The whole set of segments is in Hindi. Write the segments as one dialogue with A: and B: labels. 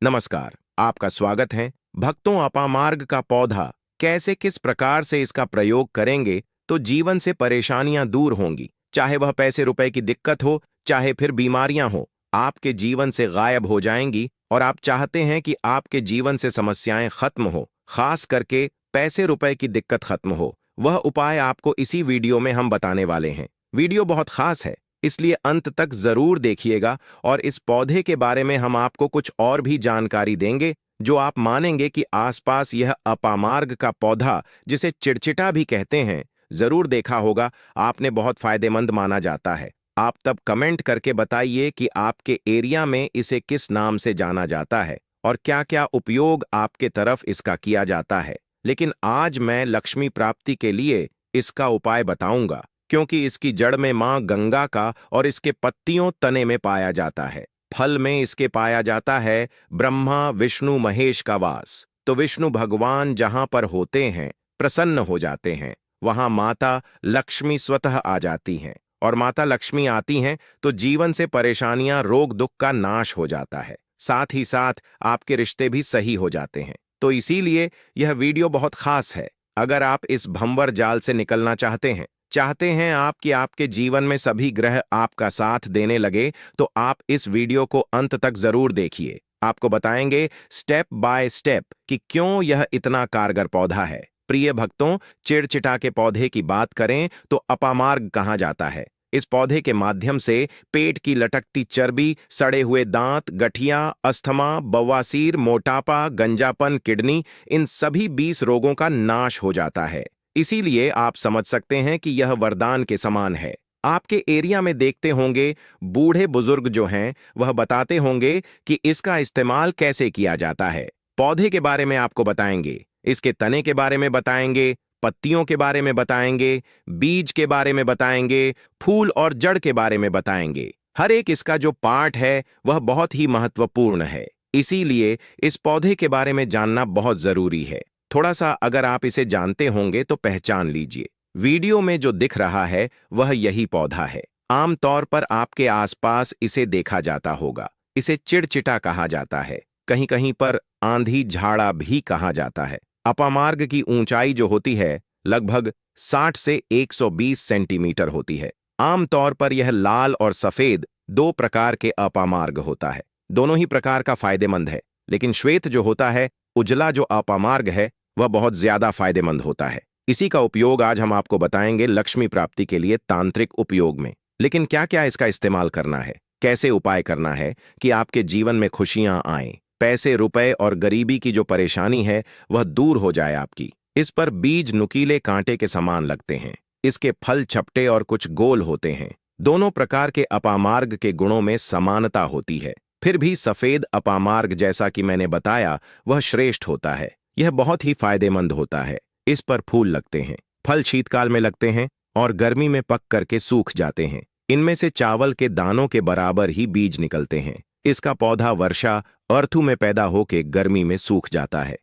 A: नमस्कार, आपका स्वागत है। भक्तों, अपामार्ग का पौधा कैसे किस प्रकार से इसका प्रयोग करेंगे तो जीवन से परेशानियां दूर होंगी। चाहे वह पैसे रुपए की दिक्कत हो, चाहे फिर बीमारियां हो, आपके जीवन से गायब हो जाएंगी। और आप चाहते हैं कि आपके जीवन से समस्याएं खत्म हो, खास करके पैसे रुपए की दिक्कत खत्म हो। वह उपाय आपको इसी वीडियो में हम बताने वाले हैं। वीडियो बहुत खास है, इसलिए अंत तक जरूर देखिएगा। और इस पौधे के बारे में हम आपको कुछ और भी जानकारी देंगे जो आप मानेंगे कि आसपास यह अपामार्ग का पौधा, जिसे चिड़चिटा भी कहते हैं, जरूर देखा होगा, आपने बहुत फायदेमंद माना जाता है। आप तब कमेंट करके बताइए कि आपके एरिया में इसे किस नाम से जाना जाता है और क्या-क्या उपयोग आपके तरफ इसका किया जाता है। लेकिन आज मैं लक्ष्मी प्राप्ति के लिए इसका उपाय बताऊंगा, क्योंकि इसकी जड़ में मां गंगा का और इसके पत्तियों तने में पाया जाता है। फल में इसके पाया जाता है ब्रह्मा विष्णु महेश का वास। तो विष्णु भगवान जहां पर होते हैं, प्रसन्न हो जाते हैं, वहां माता लक्ष्मी स्वतः आ जाती हैं। और माता लक्ष्मी आती हैं तो जीवन से परेशानियां, रोग दुख का नाश हो जाता है। साथ ही साथ आपके रिश्ते भी सही हो जाते हैं। तो इसीलिए यह वीडियो बहुत खास है। अगर आप इस भंवर जाल से निकलना चाहते हैं आप कि आपके जीवन में सभी ग्रह आपका साथ देने लगे, तो आप इस वीडियो को अंत तक जरूर देखिए। आपको बताएंगे स्टेप बाय स्टेप कि क्यों यह इतना कारगर पौधा है। प्रिय भक्तों, चिड़चिटा के पौधे की बात करें तो अपामार्ग कहा जाता है। इस पौधे के माध्यम से पेट की लटकती चर्बी, सड़े हुए दांत, गठिया, अस्थमा, बवासीर, मोटापा, गंजापन, किडनी, इन सभी 20 रोगों का नाश हो जाता है। इसीलिए आप समझ सकते हैं कि यह वरदान के समान है। आपके एरिया में देखते होंगे, बूढ़े बुजुर्ग जो हैं वह बताते होंगे कि इसका इस्तेमाल कैसे किया जाता है। पौधे के बारे में आपको बताएंगे, इसके तने के बारे में बताएंगे, पत्तियों के बारे में बताएंगे, बीज के बारे में बताएंगे, फूल और जड़ के बारे में बताएंगे। हर एक इसका जो पार्ट है वह बहुत ही महत्वपूर्ण है। इसीलिए इस पौधे के बारे में जानना बहुत जरूरी है। थोड़ा सा अगर आप इसे जानते होंगे तो पहचान लीजिए। वीडियो में जो दिख रहा है वह यही पौधा है। आमतौर पर आपके आसपास इसे देखा जाता होगा। इसे चिड़चिटा कहा जाता है, कहीं कहीं पर आंधी झाड़ा भी कहा जाता है। अपामार्ग की ऊंचाई जो होती है लगभग 60 से 120 सेंटीमीटर होती है। आमतौर पर यह लाल और सफेद दो प्रकार के अपामार्ग होता है। दोनों ही प्रकार का फायदेमंद है, लेकिन श्वेत जो होता है, उजला जो अपामार्ग है, वह बहुत ज्यादा फायदेमंद होता है। इसी का उपयोग आज हम आपको बताएंगे लक्ष्मी प्राप्ति के लिए तांत्रिक उपयोग में। लेकिन क्या क्या इसका इस्तेमाल करना है, कैसे उपाय करना है कि आपके जीवन में खुशियां आएं, पैसे रुपए और गरीबी की जो परेशानी है वह दूर हो जाए आपकी। इस पर बीज नुकीले कांटे के समान लगते हैं। इसके फल चपटे और कुछ गोल होते हैं। दोनों प्रकार के अपामार्ग के गुणों में समानता होती है। फिर भी सफेद अपामार्ग, जैसा कि मैंने बताया, वह श्रेष्ठ होता है। यह बहुत ही फायदेमंद होता है। इस पर फूल लगते हैं, फल शीतकाल में लगते हैं और गर्मी में पक करके सूख जाते हैं। इनमें से चावल के दानों के बराबर ही बीज निकलते हैं। इसका पौधा वर्षा ऋतु में पैदा होकर गर्मी में सूख जाता है।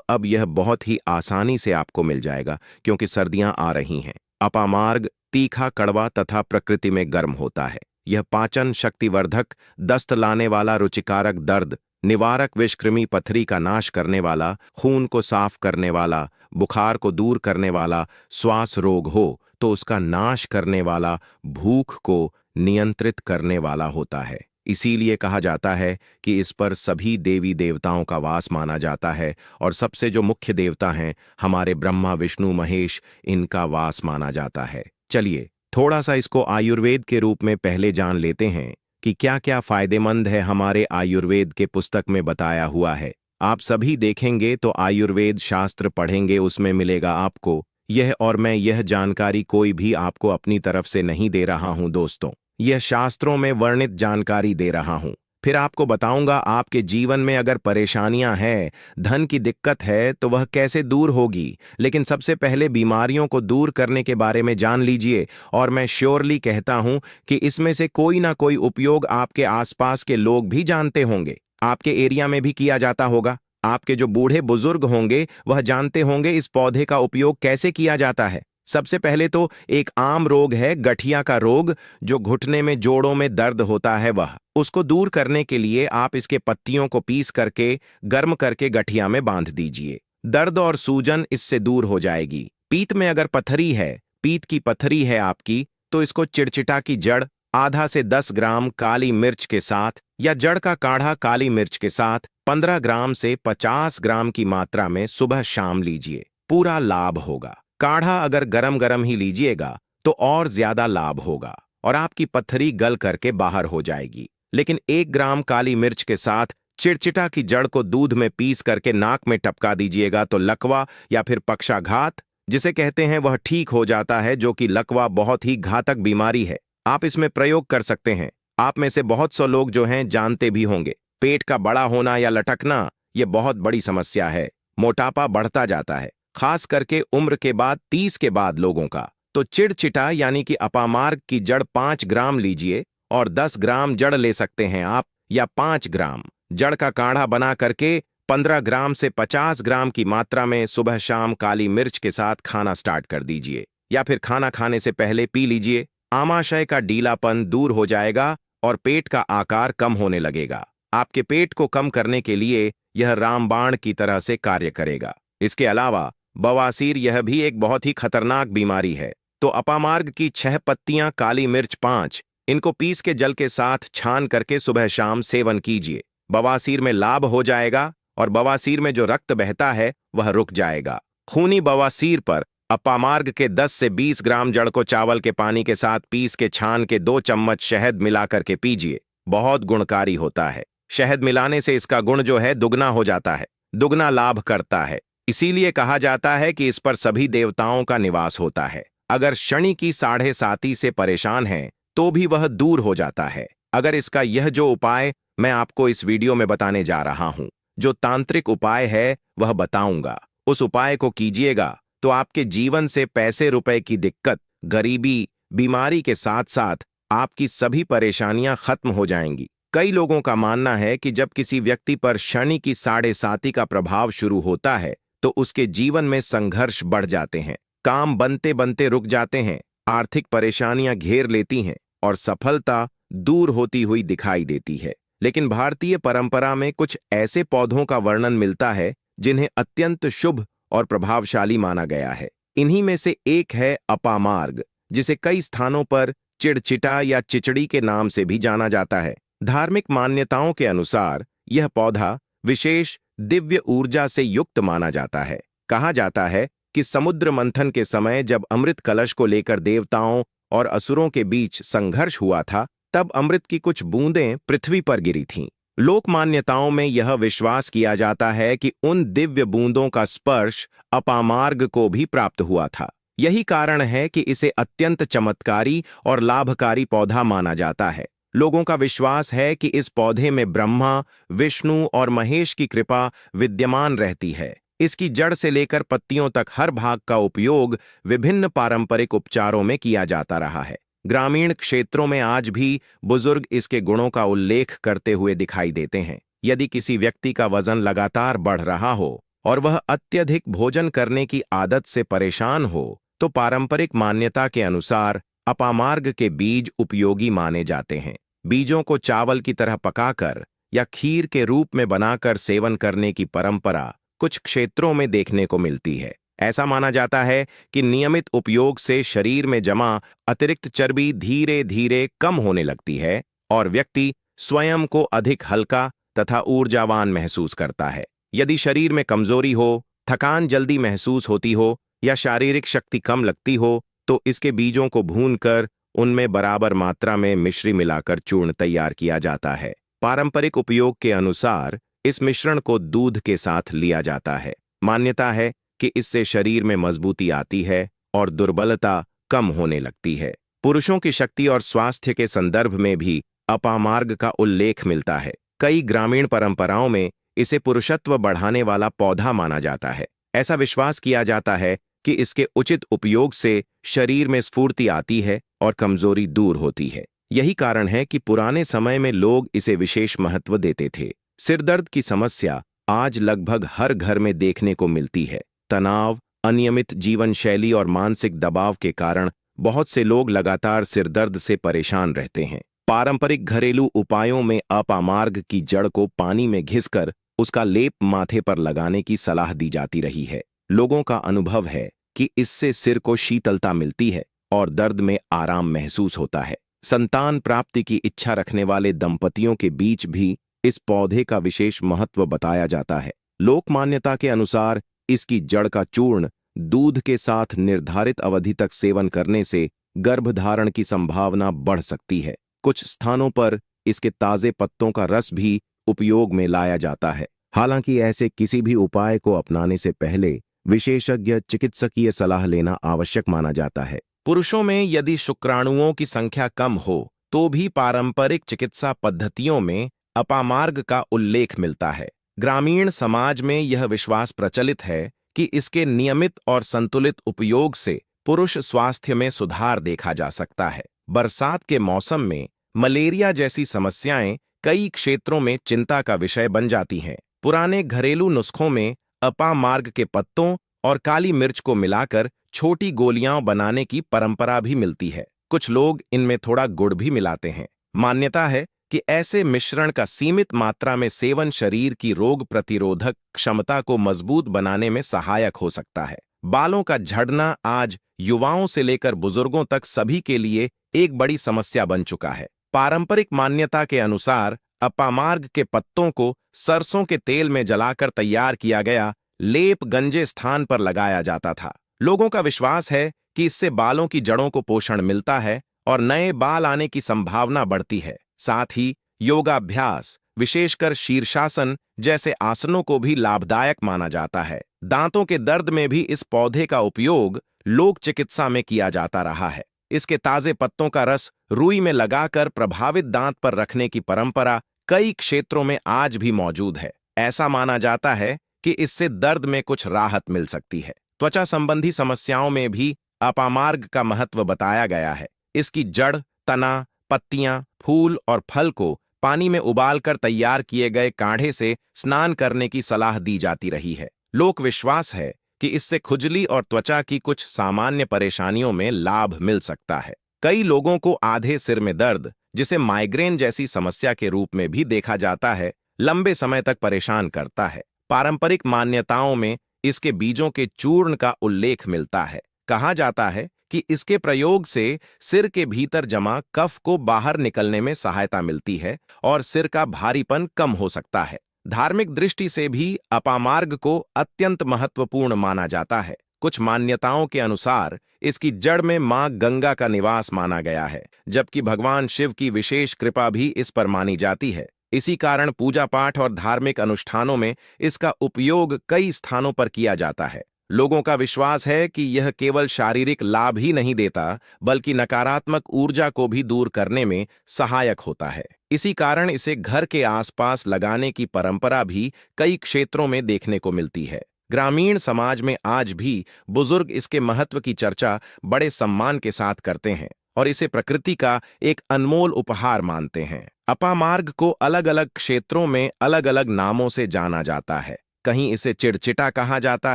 A: अब यह बहुत ही आसानी से आपको मिल जाएगा, क्योंकि सर्दियां आ रही हैं। अपामार्ग तीखा, कड़वा तथा प्रकृति में गर्म होता है। यह पाचन शक्तिवर्धक, दस्त लाने वाला, रुचिकारक, दर्द निवारक, विषकृमि पथरी का नाश करने वाला, खून को साफ करने वाला, बुखार को दूर करने वाला, श्वास रोग हो तो उसका नाश करने वाला, भूख को नियंत्रित करने वाला होता है। इसीलिए कहा जाता है कि इस पर सभी देवी देवताओं का वास माना जाता है, और सबसे जो मुख्य देवता हैं हमारे ब्रह्मा विष्णु महेश, इनका वास माना जाता है। चलिए थोड़ा सा इसको आयुर्वेद के रूप में पहले जान लेते हैं कि क्या क्या फायदेमंद है। हमारे आयुर्वेद के पुस्तक में बताया हुआ है। आप सभी देखेंगे तो आयुर्वेद शास्त्र पढ़ेंगे, उसमें मिलेगा आपको यह। और मैं यह जानकारी कोई भी आपको अपनी तरफ से नहीं दे रहा हूं दोस्तों, यह शास्त्रों में वर्णित जानकारी दे रहा हूं। फिर आपको बताऊंगा आपके जीवन में अगर परेशानियां हैं, धन की दिक्कत है, तो वह कैसे दूर होगी। लेकिन सबसे पहले बीमारियों को दूर करने के बारे में जान लीजिए। और मैं श्योरली कहता हूं कि इसमें से कोई ना कोई उपयोग आपके आसपास के लोग भी जानते होंगे, आपके एरिया में भी किया जाता होगा। आपके जो बूढ़े बुजुर्ग होंगे वह जानते होंगे इस पौधे का उपयोग कैसे किया जाता है। सबसे पहले तो एक आम रोग है गठिया का रोग, जो घुटने में जोड़ों में दर्द होता है। वह उसको दूर करने के लिए आप इसके पत्तियों को पीस करके गर्म करके गठिया में बांध दीजिए। दर्द और सूजन इससे दूर हो जाएगी। पीत में अगर पथरी है, पीत की पथरी है आपकी, तो इसको चिड़चिटा की जड़ आधा से 10 ग्राम काली मिर्च के साथ या जड़ का काढ़ा काली मिर्च के साथ 15 ग्राम से 50 ग्राम की मात्रा में सुबह शाम लीजिए, पूरा लाभ होगा। काढ़ा अगर गरम गरम ही लीजिएगा तो और ज्यादा लाभ होगा और आपकी पत्थरी गल करके बाहर हो जाएगी। लेकिन 1 ग्राम काली मिर्च के साथ चिड़चिटा की जड़ को दूध में पीस करके नाक में टपका दीजिएगा तो लकवा या फिर पक्षाघात जिसे कहते हैं वह ठीक हो जाता है, जो कि लकवा बहुत ही घातक बीमारी है। आप इसमें प्रयोग कर सकते हैं। आप में से बहुत से लोग जो हैं जानते भी होंगे, पेट का बड़ा होना या लटकना ये बहुत बड़ी समस्या है। मोटापा बढ़ता जाता है, खास करके उम्र के बाद 30 के बाद लोगों का। तो चिड़चिटा यानी कि अपामार्ग की जड़ 5 ग्राम लीजिए और 10 ग्राम जड़ ले सकते हैं आप, या 5 ग्राम जड़ का काढ़ा बना करके 15 ग्राम से 50 ग्राम की मात्रा में सुबह शाम काली मिर्च के साथ खाना स्टार्ट कर दीजिए, या फिर खाना खाने से पहले पी लीजिए। आमाशय का ढीलापन दूर हो जाएगा और पेट का आकार कम होने लगेगा। आपके पेट को कम करने के लिए यह रामबाण की तरह से कार्य करेगा। इसके अलावा बवासीर यह भी एक बहुत ही खतरनाक बीमारी है। तो अपामार्ग की 6 पत्तियां काली मिर्च 5, इनको पीस के जल के साथ छान करके सुबह शाम सेवन कीजिए। बवासीर में लाभ हो जाएगा और बवासीर में जो रक्त बहता है वह रुक जाएगा। खूनी बवासीर पर अपामार्ग के 10 से 20 ग्राम जड़ को चावल के पानी के साथ पीस के छान के 2 चम्मच शहद मिलाकर के पीजिए, बहुत गुणकारी होता है। शहद मिलाने से इसका गुण जो है दुगना हो जाता है, दुगना लाभ करता है। इसीलिए कहा जाता है कि इस पर सभी देवताओं का निवास होता है। अगर शनि की 7.5 से परेशान हैं तो भी वह दूर हो जाता है। अगर इसका यह जो उपाय मैं आपको इस वीडियो में बताने जा रहा हूं, जो तांत्रिक उपाय है वह बताऊंगा, उस उपाय को कीजिएगा तो आपके जीवन से पैसे रुपए की दिक्कत, गरीबी, बीमारी के साथ साथ आपकी सभी परेशानियां खत्म हो जाएंगी। कई लोगों का मानना है कि जब किसी व्यक्ति पर शनि की 7.5 का प्रभाव शुरू होता है तो उसके जीवन में संघर्ष बढ़ जाते हैं, काम बनते बनते रुक जाते हैं, आर्थिक परेशानियां घेर लेती हैं और सफलता दूर होती हुई दिखाई देती है। लेकिन भारतीय परंपरा में कुछ ऐसे पौधों का वर्णन मिलता है जिन्हें अत्यंत शुभ और प्रभावशाली माना गया है। इन्हीं में से एक है अपामार्ग, जिसे कई स्थानों पर चिड़चिटा या चिचड़ी के नाम से भी जाना जाता है। धार्मिक मान्यताओं के अनुसार यह पौधा विशेष दिव्य ऊर्जा से युक्त माना जाता है। कहा जाता है कि समुद्र मंथन के समय जब अमृत कलश को लेकर देवताओं और असुरों के बीच संघर्ष हुआ था, तब अमृत की कुछ बूंदें पृथ्वी पर गिरी थीं। लोक मान्यताओं में यह विश्वास किया जाता है कि उन दिव्य बूंदों का स्पर्श अपामार्ग को भी प्राप्त हुआ था। यही कारण है कि इसे अत्यंत चमत्कारी और लाभकारी पौधा माना जाता है। लोगों का विश्वास है कि इस पौधे में ब्रह्मा, विष्णु और महेश की कृपा विद्यमान रहती है। इसकी जड़ से लेकर पत्तियों तक हर भाग का उपयोग विभिन्न पारंपरिक उपचारों में किया जाता रहा है। ग्रामीण क्षेत्रों में आज भी बुजुर्ग इसके गुणों का उल्लेख करते हुए दिखाई देते हैं। यदि किसी व्यक्ति का वजन लगातार बढ़ रहा हो और वह अत्यधिक भोजन करने की आदत से परेशान हो, तो पारंपरिक मान्यता के अनुसार अपामार्ग के बीज उपयोगी माने जाते हैं। बीजों को चावल की तरह पकाकर या खीर के रूप में बनाकर सेवन करने की परंपरा कुछ क्षेत्रों में देखने को मिलती है। ऐसा माना जाता है कि नियमित उपयोग से शरीर में जमा अतिरिक्त चर्बी धीरे धीरे कम होने लगती है और व्यक्ति स्वयं को अधिक हल्का तथा ऊर्जावान महसूस करता है। यदि शरीर में कमजोरी हो, थकान जल्दी महसूस होती हो या शारीरिक शक्ति कम लगती हो, तो इसके बीजों को भूनकर उनमें बराबर मात्रा में मिश्री मिलाकर चूर्ण तैयार किया जाता है। पारंपरिक उपयोग के अनुसार इस मिश्रण को दूध के साथ लिया जाता है। मान्यता है कि इससे शरीर में मजबूती आती है और दुर्बलता कम होने लगती है। पुरुषों की शक्ति और स्वास्थ्य के संदर्भ में भी अपामार्ग का उल्लेख मिलता है। कई ग्रामीण परंपराओं में इसे पुरुषत्व बढ़ाने वाला पौधा माना जाता है। ऐसा विश्वास किया जाता है कि इसके उचित उपयोग से शरीर में स्फूर्ति आती है और कमजोरी दूर होती है। यही कारण है कि पुराने समय में लोग इसे विशेष महत्व देते थे। सिरदर्द की समस्या आज लगभग हर घर में देखने को मिलती है। तनाव, अनियमित जीवन शैली और मानसिक दबाव के कारण बहुत से लोग लगातार सिरदर्द से परेशान रहते हैं। पारंपरिक घरेलू उपायों में अपामार्ग की जड़ को पानी में घिसकर उसका लेप माथे पर लगाने की सलाह दी जाती रही है। लोगों का अनुभव है कि इससे सिर को शीतलता मिलती है और दर्द में आराम महसूस होता है। संतान प्राप्ति की इच्छा रखने वाले दंपतियों के बीच भी इस पौधे का विशेष महत्व बताया जाता है। लोक मान्यता के अनुसार इसकी जड़ का चूर्ण दूध के साथ निर्धारित अवधि तक सेवन करने से गर्भधारण की संभावना बढ़ सकती है। कुछ स्थानों पर इसके ताजे पत्तों का रस भी उपयोग में लाया जाता है। हालांकि ऐसे किसी भी उपाय को अपनाने से पहले विशेषज्ञ चिकित्सकीय सलाह लेना आवश्यक माना जाता है। पुरुषों में यदि शुक्राणुओं की संख्या कम हो तो भी पारंपरिक चिकित्सा पद्धतियों में अपामार्ग का उल्लेख मिलता है। ग्रामीण समाज में यह विश्वास प्रचलित है कि इसके नियमित और संतुलित उपयोग से पुरुष स्वास्थ्य में सुधार देखा जा सकता है। बरसात के मौसम में मलेरिया जैसी समस्याएं कई क्षेत्रों में चिंता का विषय बन जाती हैं। पुराने घरेलू नुस्खों में अपामार्ग के पत्तों और काली मिर्च को मिलाकर छोटी गोलियां बनाने की परंपरा भी मिलती है। कुछ लोग इनमें थोड़ा गुड़ भी मिलाते हैं। मान्यता है कि ऐसे मिश्रण का सीमित मात्रा में सेवन शरीर की रोग प्रतिरोधक क्षमता को मजबूत बनाने में सहायक हो सकता है। बालों का झड़ना आज युवाओं से लेकर बुजुर्गों तक सभी के लिए एक बड़ी समस्या बन चुका है। पारंपरिक मान्यता के अनुसार अपामार्ग के पत्तों को सरसों के तेल में जलाकर तैयार किया गया लेप गंजे स्थान पर लगाया जाता था। लोगों का विश्वास है कि इससे बालों की जड़ों को पोषण मिलता है और नए बाल आने की संभावना बढ़ती है। साथ ही योगाभ्यास, विशेषकर शीर्षासन जैसे आसनों को भी लाभदायक माना जाता है। दांतों के दर्द में भी इस पौधे का उपयोग लोक चिकित्सा में किया जाता रहा है। इसके ताजे पत्तों का रस रुई में लगाकर प्रभावित दांत पर रखने की परंपरा कई क्षेत्रों में आज भी मौजूद है। ऐसा माना जाता है कि इससे दर्द में कुछ राहत मिल सकती है। त्वचा संबंधी समस्याओं में भी अपामार्ग का महत्व बताया गया है। इसकी जड़, तना, पत्तियां, फूल और फल को पानी में उबालकर तैयार किए गए काढ़े से स्नान करने की सलाह दी जाती रही है। लोक विश्वास है कि इससे खुजली और त्वचा की कुछ सामान्य परेशानियों में लाभ मिल सकता है। कई लोगों को आधे सिर में दर्द, जिसे माइग्रेन जैसी समस्या के रूप में भी देखा जाता है, लंबे समय तक परेशान करता है। पारंपरिक मान्यताओं में इसके बीजों के चूर्ण का उल्लेख मिलता है। कहा जाता है कि इसके प्रयोग से सिर के भीतर जमा कफ को बाहर निकलने में सहायता मिलती है और सिर का भारीपन कम हो सकता है। धार्मिक दृष्टि से भी अपामार्ग को अत्यंत महत्वपूर्ण माना जाता है। कुछ मान्यताओं के अनुसार इसकी जड़ में मां गंगा का निवास माना गया है, जबकि भगवान शिव की विशेष कृपा भी इस पर मानी जाती है। इसी कारण पूजा पाठ और धार्मिक अनुष्ठानों में इसका उपयोग कई स्थानों पर किया जाता है। लोगों का विश्वास है कि यह केवल शारीरिक लाभ ही नहीं देता, बल्कि नकारात्मक ऊर्जा को भी दूर करने में सहायक होता है। इसी कारण इसे घर के आसपास लगाने की परंपरा भी कई क्षेत्रों में देखने को मिलती है। ग्रामीण समाज में आज भी बुजुर्ग इसके महत्व की चर्चा बड़े सम्मान के साथ करते हैं और इसे प्रकृति का एक अनमोल उपहार मानते हैं। अपामार्ग को अलग अलग क्षेत्रों में अलग अलग नामों से जाना जाता है। कहीं इसे चिड़चिटा कहा जाता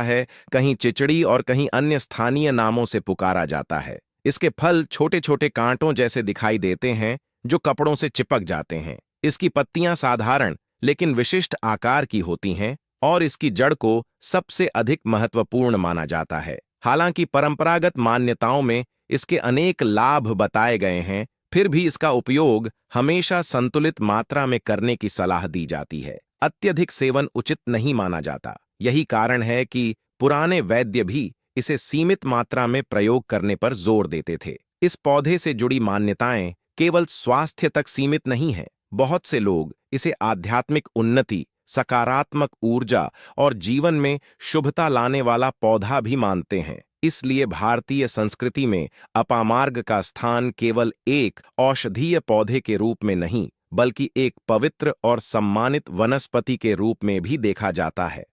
A: है, कहीं चिचड़ी और कहीं अन्य स्थानीय नामों से पुकारा जाता है। इसके फल छोटे छोटे कांटों जैसे दिखाई देते हैं जो कपड़ों से चिपक जाते हैं। इसकी पत्तियां साधारण लेकिन विशिष्ट आकार की होती हैं और इसकी जड़ को सबसे अधिक महत्वपूर्ण माना जाता है। हालांकि परंपरागत मान्यताओं में इसके अनेक लाभ बताए गए हैं, फिर भी इसका उपयोग हमेशा संतुलित मात्रा में करने की सलाह दी जाती है। अत्यधिक सेवन उचित नहीं माना जाता। यही कारण है कि पुराने वैद्य भी इसे सीमित मात्रा में प्रयोग करने पर जोर देते थे। इस पौधे से जुड़ी मान्यताएं केवल स्वास्थ्य तक सीमित नहीं हैं। बहुत से लोग इसे आध्यात्मिक उन्नति, सकारात्मक ऊर्जा और जीवन में शुभता लाने वाला पौधा भी मानते हैं। इसलिए भारतीय संस्कृति में अपामार्ग का स्थान केवल एक औषधीय पौधे के रूप में नहीं, बल्कि एक पवित्र और सम्मानित वनस्पति के रूप में भी देखा जाता है।